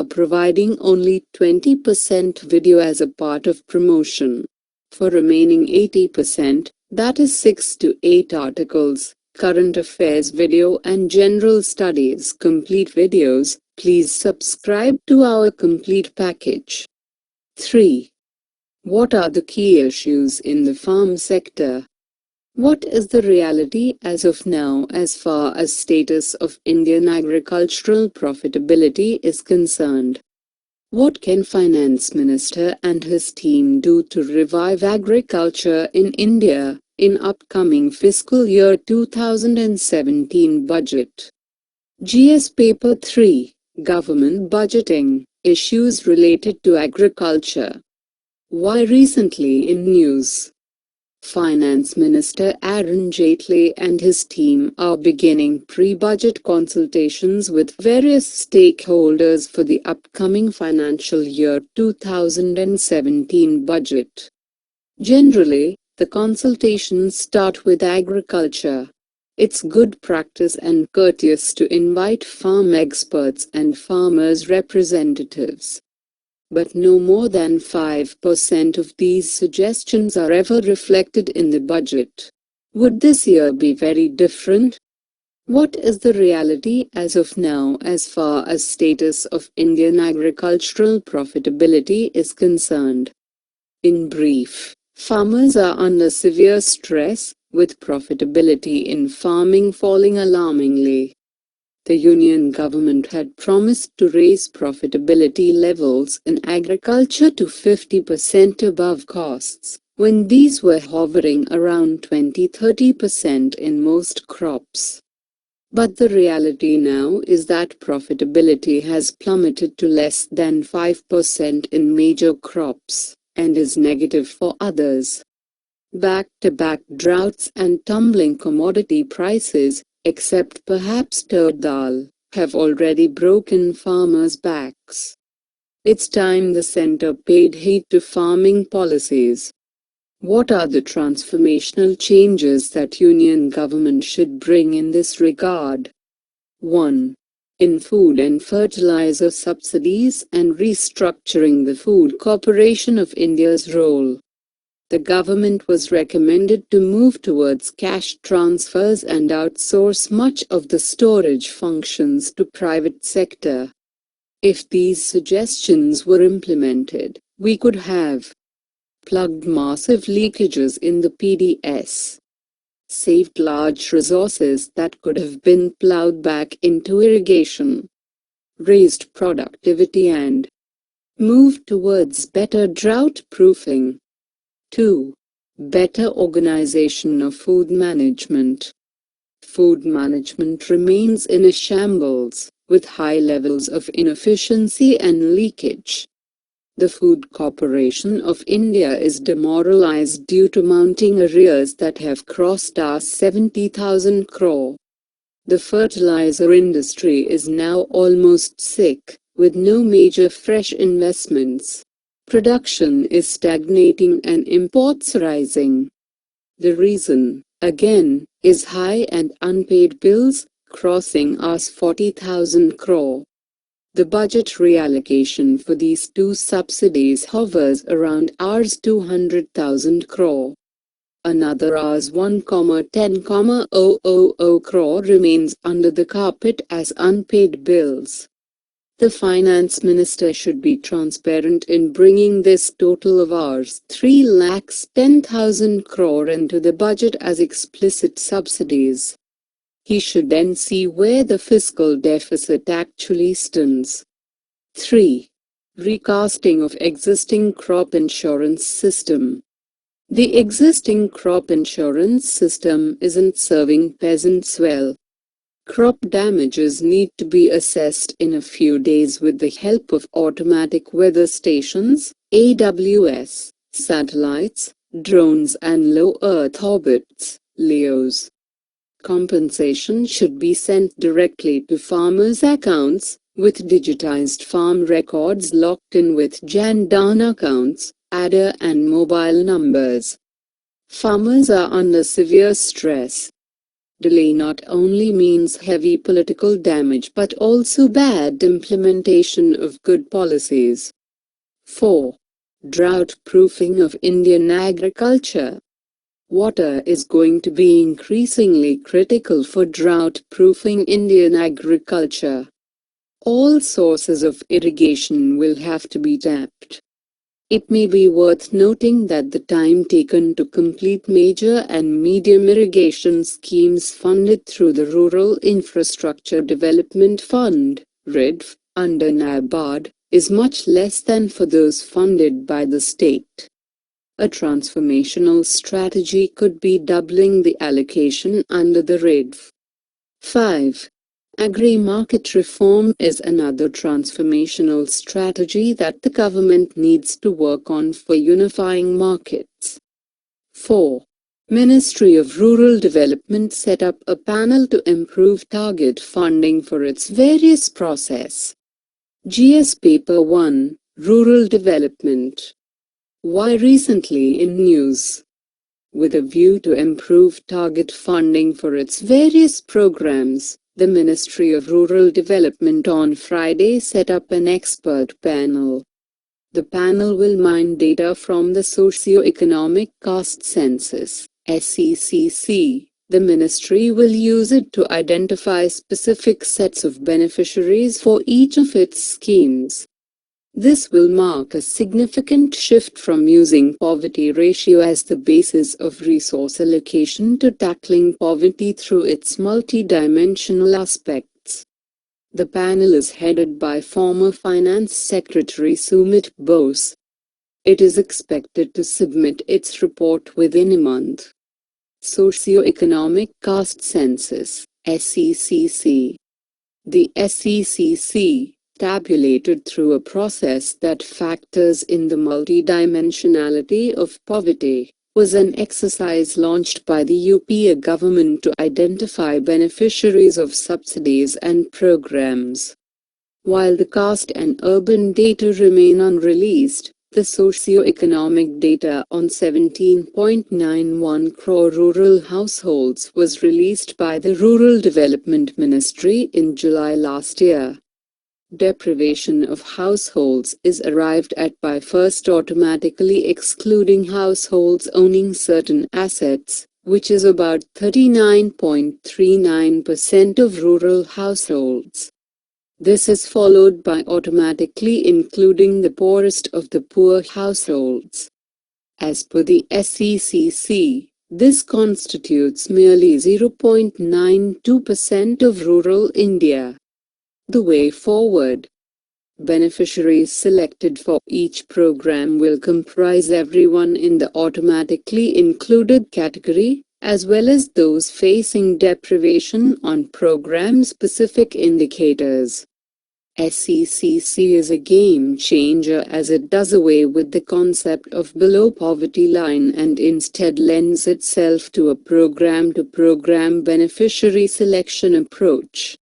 are providing only 20% video as a part of promotion. For remaining 80%, that is 6 to 8 articles, current affairs video and general studies complete videos, please subscribe to our complete package. 3. What are the key issues in the farm sector? What is the reality as of now as far as status of Indian agricultural profitability is concerned? What can Finance Minister and his team do to revive agriculture in India in upcoming fiscal year 2017 budget? GS Paper 3, Government Budgeting, Issues Related to Agriculture. Why recently in news? Finance Minister Arun Jaitley and his team are beginning pre-budget consultations with various stakeholders for the upcoming financial year 2017 budget. Generally, the consultations start with agriculture. It's good practice and courteous to invite farm experts and farmers' representatives. But no more than 5% of these suggestions are ever reflected in the budget. Would this year be very different? What is the reality as of now as far as status of Indian agricultural profitability is concerned? In brief, farmers are under severe stress, with profitability in farming falling alarmingly. The Union government had promised to raise profitability levels in agriculture to 50% above costs, when these were hovering around 20–30% in most crops. But the reality now is that profitability has plummeted to less than 5% in major crops, and is negative for others. Back-to-back droughts and tumbling commodity prices, except perhaps turd dal, have already broken farmers' backs. It's time the centre paid heed to farming policies. What are the transformational changes that Union government should bring in this regard? 1. In food and fertilizer subsidies and restructuring the Food Corporation of India's role. The government was recommended to move towards cash transfers and outsource much of the storage functions to private sector. If these suggestions were implemented, we could have plugged massive leakages in the PDS, saved large resources that could have been plowed back into irrigation, raised productivity and moved towards better drought proofing. 2. Better organization of food management. Food management remains in a shambles, with high levels of inefficiency and leakage. The Food Corporation of India is demoralized due to mounting arrears that have crossed our 70,000 crore. The fertilizer industry is now almost sick, with no major fresh investments. Production is stagnating and imports rising. The reason, again, is high and unpaid bills, crossing us 40,000 crore. The budget reallocation for these two subsidies hovers around Rs 200,000 crore. Another Rs 1,10,000 crore remains under the carpet as unpaid bills. The Finance Minister should be transparent in bringing this total of Rs 3,10,000 crore into the budget as explicit subsidies. He should then see where the fiscal deficit actually stands. 3. Recasting of existing crop insurance system. The existing crop insurance system isn't serving peasants well. Crop damages need to be assessed in a few days with the help of automatic weather stations, AWS, satellites, drones and low Earth orbits, LEOs. Compensation should be sent directly to farmers' accounts, with digitized farm records locked in with Jan Dhan accounts, Aadhaar and mobile numbers. Farmers are under severe stress. Delay not only means heavy political damage but also bad implementation of good policies. 4. Drought-proofing of Indian agriculture. Water is going to be increasingly critical for drought-proofing Indian agriculture. All sources of irrigation will have to be tapped. It may be worth noting that the time taken to complete major and medium irrigation schemes funded through the Rural Infrastructure Development Fund, RIDF, under NABARD, is much less than for those funded by the state. A transformational strategy could be doubling the allocation under the RIDF. 5. Agri-market reform is another transformational strategy that the government needs to work on for unifying markets. 4. Ministry of Rural Development set up a panel to improve target funding for its various process. GS Paper 1, Rural Development. Why recently in news? With a view to improve target funding for its various programs, the Ministry of Rural Development on Friday set up an expert panel. The panel will mine data from the Socio-Economic Caste Census, SECC. The ministry will use it to identify specific sets of beneficiaries for each of its schemes. This will mark a significant shift from using poverty ratio as the basis of resource allocation to tackling poverty through its multidimensional aspects. The panel is headed by former Finance Secretary Sumit Bose. It is expected to submit its report within a month. Socio-Economic Caste Census, SECC. The SECC, tabulated through a process that factors in the multidimensionality of poverty, was an exercise launched by the UPA government to identify beneficiaries of subsidies and programs. While the caste and urban data remain unreleased, the socio-economic data on 17.91 crore rural households was released by the Rural Development Ministry in July last year. Deprivation of households is arrived at by first automatically excluding households owning certain assets, which is about 39.39% of rural households. This is followed by automatically including the poorest of the poor households. As per the SECC, this constitutes merely 0.92% of rural India. The way forward. Beneficiaries selected for each program will comprise everyone in the automatically included category, as well as those facing deprivation on program-specific indicators. SECC is a game changer as it does away with the concept of below poverty line and instead lends itself to a program-to-program beneficiary selection approach.